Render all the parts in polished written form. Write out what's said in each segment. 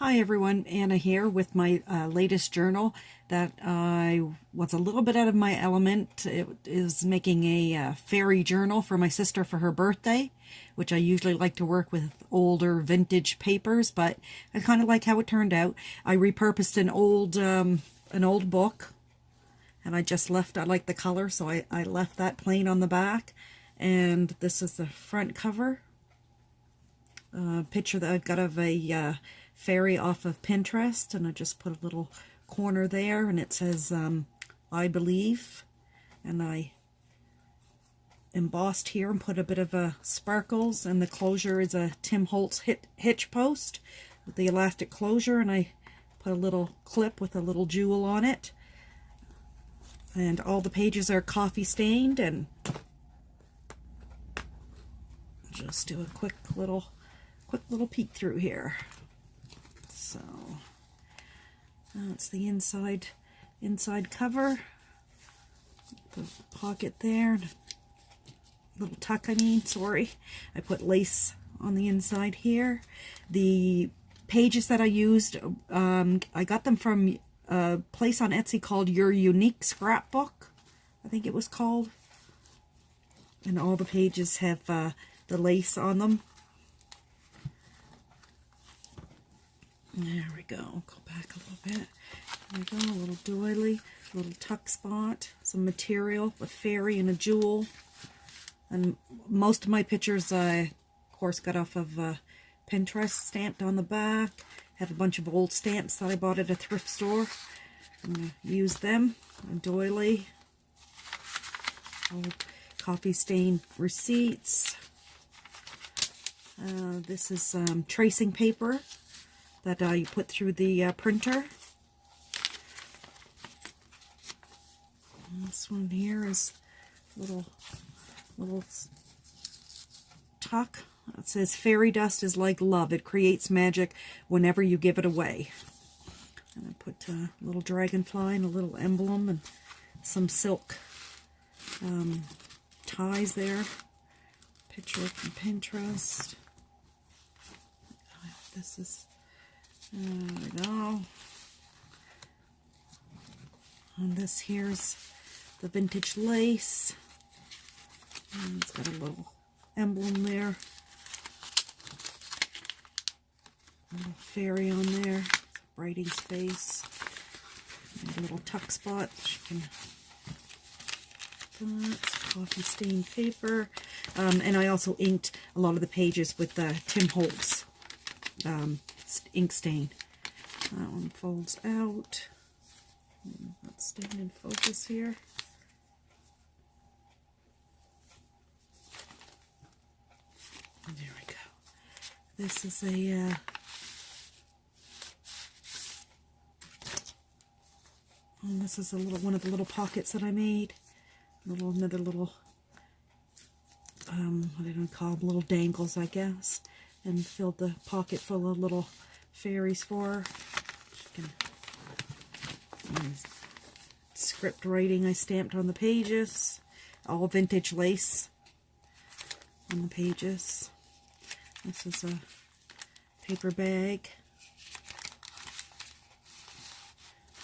Hi everyone, Anna here with my latest journal that I was a little bit out of my element. It is making a fairy journal for my sister for her birthday, which I usually like to work with older vintage papers, but I kind of like how it turned out. I repurposed an old book, and I like the color, so I left that plain on the back. And this is the front cover. Picture that I've got of a fairy off of Pinterest, and I just put a little corner there, and it says I believe, and I embossed here and put a bit of sparkles, and the closure is a Tim Holtz hitch post with the elastic closure, and I put a little clip with a little jewel on it, and all the pages are coffee stained. And just do a quick little peek through here. So that's the inside cover. The pocket there, little tuck. Sorry, I put lace on the inside here. The pages that I used, I got them from a place on Etsy called Your Unique Scrapbook, I think it was called. And all the pages have the lace on them. There we go. Go back a little bit. There we go. A little doily, a little tuck spot, some material, a fairy and a jewel. And most of my pictures I, of course, got off of Pinterest, stamped on the back. Have a bunch of old stamps that I bought at a thrift store. I'm going to use them. A doily, old coffee stain receipts. This is tracing paper that I put through the printer. And this one here is little tuck. It says, "Fairy dust is like love. It creates magic whenever you give it away." And I put a little dragonfly and a little emblem and some silk ties there. Picture from Pinterest. This is, there we go. And this here's the vintage lace. And it's got a little emblem there. A little fairy on there. Writing space. And a little tuck spot. She can. That's coffee stained paper. And I also inked a lot of the pages with Tim Holtz ink stain. That one folds out. Let's stay in focus here. And there we go. This is a and this is one of the little pockets that I made. Another little what do I call them? Little dangles, I guess. And filled the pocket full of little fairies for her. Script writing I stamped on the pages. All vintage lace on the pages. This is a paper bag.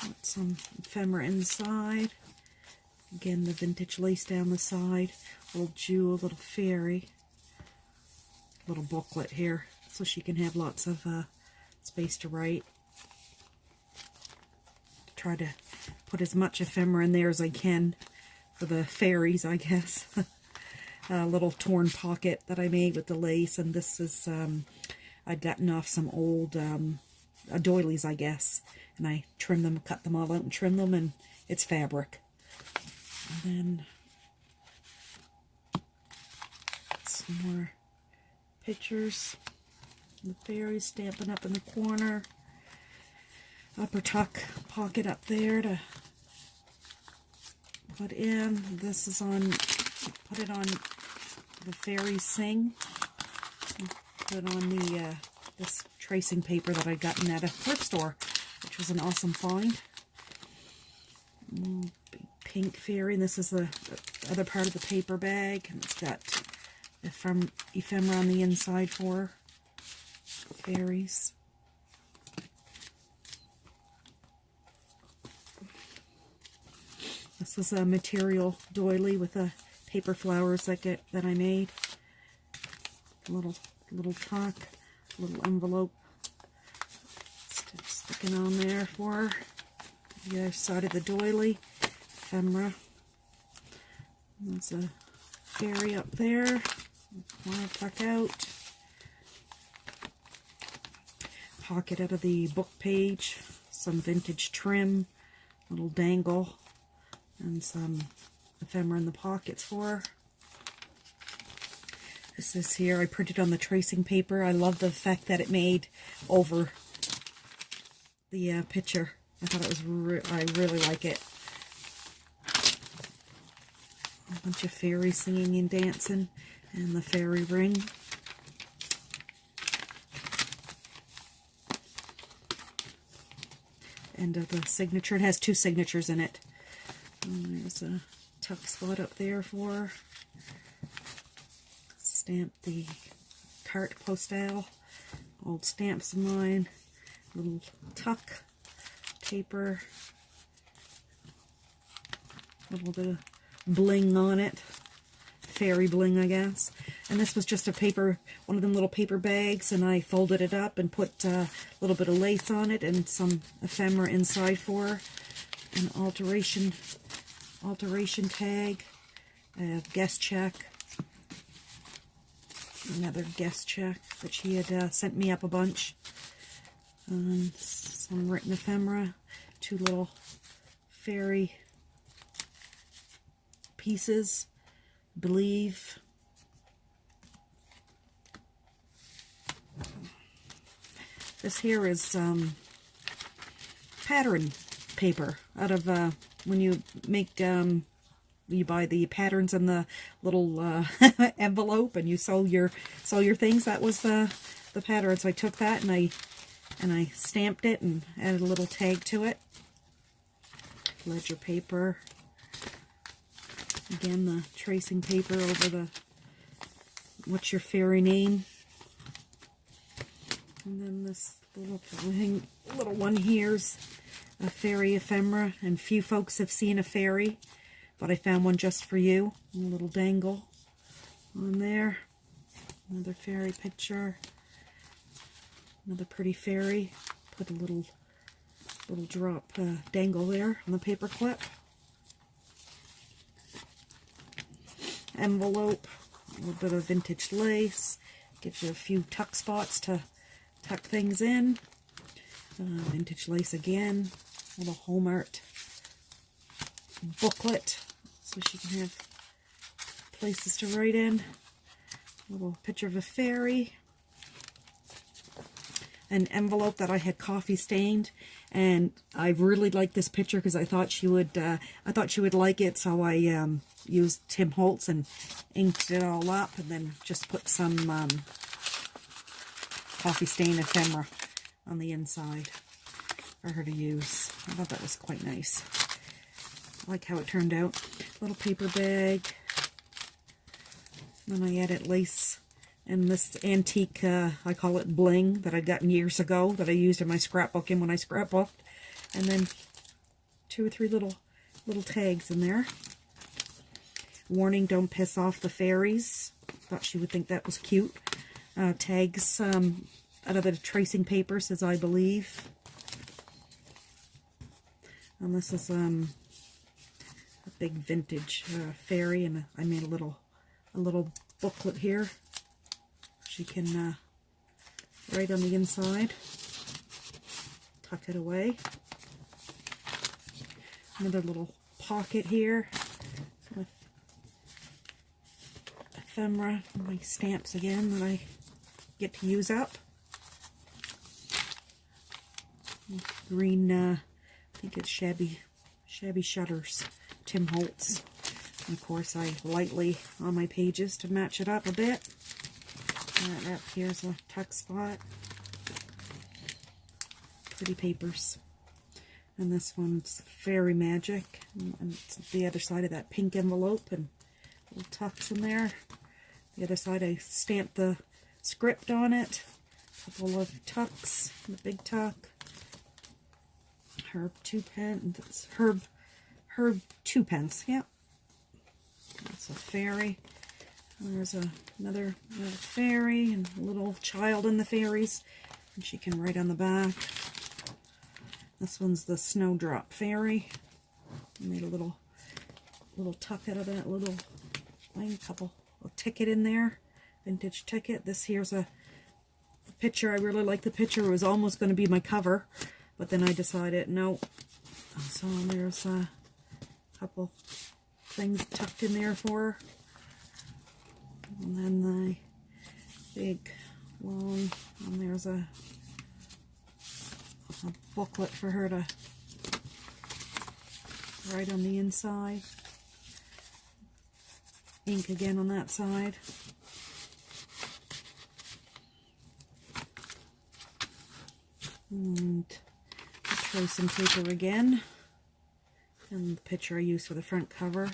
Got some ephemera inside. Again, the vintage lace down the side. Little jewel, little fairy. Little booklet here, so she can have lots of space to write. Try to put as much ephemera in there as I can for the fairies, I guess. A little torn pocket that I made with the lace, and this is I'd gotten off some old doilies, I guess, and I trimmed them, cut them all out and trimmed them, and it's fabric. And then some more pictures. The fairies stamping up in the corner. Upper tuck pocket up there to put in. This is on, put it on the fairies sing. Put it on the this tracing paper that I'd gotten at a thrift store, which was an awesome find. Big pink fairy, and this is the other part of the paper bag, and it's got ephemera on the inside for fairies. this was a material doily with a paper flowers that I made. Little tuck, little envelope sticking on there for her. The other side of the doily, ephemera. There's a fairy up there. Corner tuck out. Pocket out of the book page. Some vintage trim, little dangle, and some ephemera in the pockets for her. This is here, I printed on the tracing paper. I love the fact that it made over the picture. I thought it was, I really like it. A bunch of fairies singing and dancing, and the fairy ring. End of the signature. It has 2 signatures in it. And there's a tuck spot up there for her. Stamp the carte postale, old stamps of mine, little tuck, paper, a little bit of bling on it, fairy bling I guess. And this was just a paper, one of them little paper bags, and I folded it up and put a little bit of lace on it and some ephemera inside for her. An alteration tag, a guest check. Another guest check that she had sent me up a bunch. Some written ephemera, 2 little fairy pieces, believe. This here is pattern paper out of when you make you buy the patterns in the little envelope and you sew your things. That was the pattern. So I took that and I stamped it and added a little tag to it. Ledger paper. Again, the tracing paper over the what's your fairy name. And then this little one here's a fairy ephemera, and few folks have seen a fairy, but I found one just for you. And a little dangle on there. Another fairy picture. Another pretty fairy. Put a little drop dangle there on the paper clip. Envelope. A little bit of vintage lace. Gives you a few tuck spots to tuck things in. Vintage lace again. A little home art booklet so she can have places to write in. A little picture of a fairy. An envelope that I had coffee stained, and I really liked this picture because I thought she would like it, so I used Tim Holtz and inked it all up, and then just put some coffee stain ephemera on the inside for her to use. I thought that was quite nice. I like how it turned out. Little paper bag. Then I added lace and this antique, I call it bling, that I'd gotten years ago that I used in my scrapbooking when I scrapbooked. And then 2 or 3 little tags in there. Warning, don't piss off the fairies. Thought she would think that was cute. Tags out of the tracing paper, says I believe. And this is a big vintage fairy, and I made a little booklet here. She can write on the inside. Tuck it away. Another little pocket here with ephemera, my stamps again that I get to use up. Green, I think it's shabby shutters, Tim Holtz. And of course, I lightly on my pages to match it up a bit. Up here's a tuck spot. Pretty papers. And this one's Fairy Magic. And it's the other side of that pink envelope, and little tucks in there. The other side I stamped the script on it. A couple of tucks, the big tuck. Herb 2 pen, herb her 2 pence. Yep. That's a fairy. And there's another little fairy and a little child in the fairies. And she can write on the back. This one's the Snowdrop Fairy. I made a little tuck out of that little thing, a ticket in there, vintage ticket. This here's a picture. I really like the picture. It was almost going to be my cover, but then I decided no. So there's a couple things tucked in there for her. And then the big long, and there's a booklet for her to write on the inside. Ink again on that side. And tracing paper again. And the picture I used for the front cover.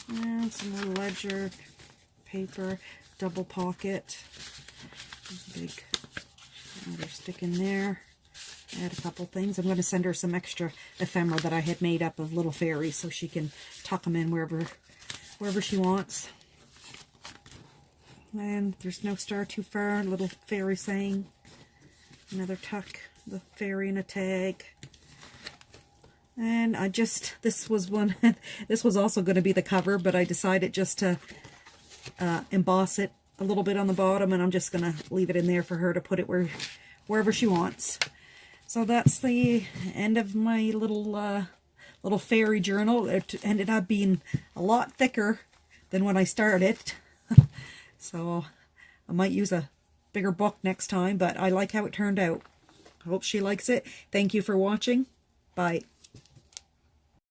And some little ledger paper, double pocket. There's a big another stick in there. Add a couple things. I'm going to send her some extra ephemera that I had made up of little fairies so she can tuck them in wherever she wants. And there's no star too far. Little fairy saying. Another tuck, the fairy in a tag. And this was one, this was also going to be the cover, but I decided just to emboss it a little bit on the bottom, and I'm just going to leave it in there for her to put it wherever she wants. So that's the end of my little fairy journal. It ended up being a lot thicker than when I started. So I might use a bigger book next time, but I like how it turned out. I hope she likes it. Thank you for watching. Bye.